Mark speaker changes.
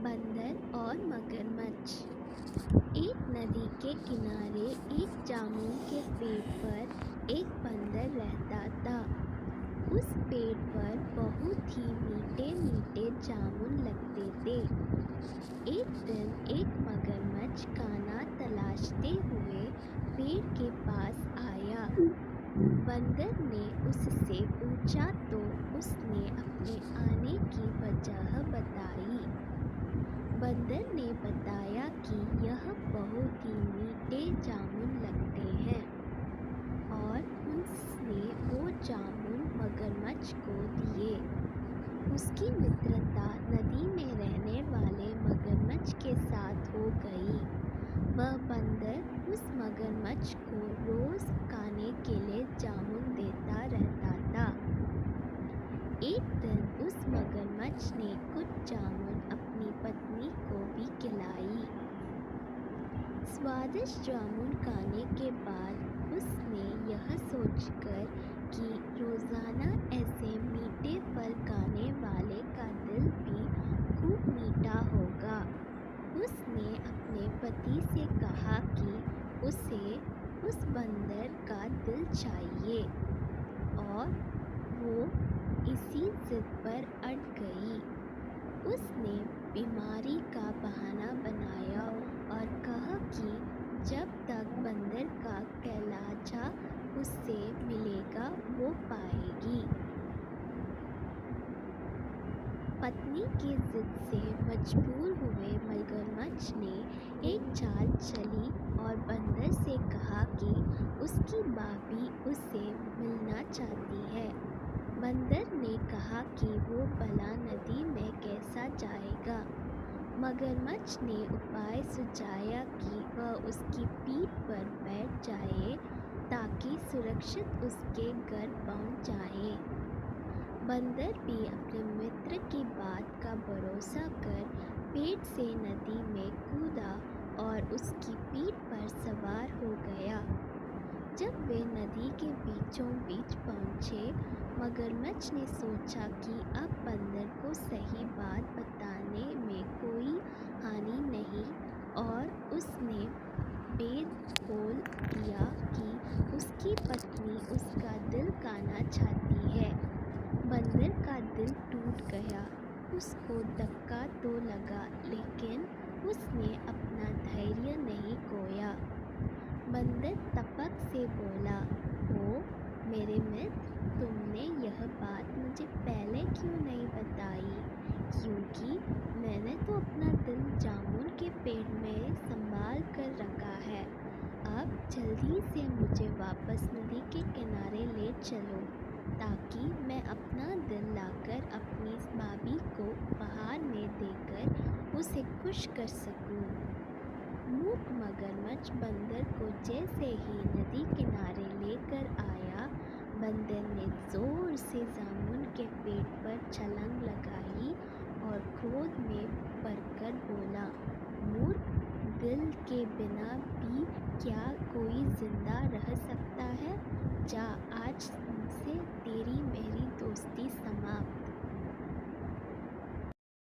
Speaker 1: बंदर और मगरमच्छ। एक नदी के किनारे एक जामुन के पेड़ पर एक बंदर रहता था। उस पेड़ पर बहुत ही मीठे मीठे जामुन लगते थे। एक दिन एक मगरमच्छ खाना तलाशते हुए पेड़ के पास आया। बंदर ने उससे पूछा तो उसने अपने आने की वजह बताई। बंदर ने बताया कि यह बहुत ही मीठे जामुन लगते हैं और उसने वो जामुन मगरमच्छ को दिए। उसकी मित्रता नदी में रहने वाले मगरमच्छ के साथ हो गई। वह बंदर उस मगरमच्छ को रोज खाने के लिए जामुन देता रहता था। एक दिन उस मगरमच्छ ने कुछ जामुन अपनी पत्नी को भी खिलाई। स्वादिष्ट जामुन खाने के बाद उसने यह सोचकर कि रोजाना ऐसे मीठे फल खाने वाले का दिल भी खूब मीठा होगा। उसने अपने पति से कहा कि उसे उस बंदर का दिल चाहिए और वो इसी जिद पर अड़ गई। उसने बीमारी का बहाना बनाया और कहा कि जब तक बंदर का कहलाजा उससे मिलेगा वो पाएगी। पत्नी की जिद से मजबूर हुए मगरमच्छ ने एक चाल चली और बंदर से कहा कि उसकी भाभी उससे मिलना चाहती है। बंदर ने कहा कि वो भला नदी में कैसा जाएगा। मगरमच्छ ने उपाय सुझाया कि वह उसकी पीठ पर बैठ जाए ताकि सुरक्षित उसके घर पहुंच जाए। बंदर भी अपने मित्र की बात का भरोसा कर पेड़ से नदी में कूदा और उसकी पीठ पर सवार हो गया। जब वे नदी के बीचों बीच पहुँचे, मगरमच्छ ने सोचा कि अब बंदर को सही बात बताने में कोई हानि नहीं और उसने भेद खोल दिया कि उसकी पत्नी उसका दिल खाना चाहती है। बंदर का दिल टूट गया। उसको धक्का तो लगा लेकिन उसने अपना धैर्य नहीं खोया। बंदर तपक से बोला, ओ मेरे मित्र, तुमने यह बात मुझे पहले क्यों नहीं बताई? क्योंकि मैंने तो अपना दिल जामुन के पेड़ में संभाल कर रखा है। अब जल्दी से मुझे वापस नदी के किनारे ले चलो ताकि मैं अपना दिल लाकर अपनी भाभी को उपहार में देकर उसे खुश कर सकूं। मूक मगरमच्छ बंदर को जैसे ही नदी किनारे लेकर आया, बंदर ने जोर से जामुन के पेड़ पर छलांग लगाई और क्रोध में भरकर बोला, मूर्ख, दिल के बिना भी क्या कोई जिंदा रह सकता है? जा, आज से तेरी मेरी दोस्ती समाप्त।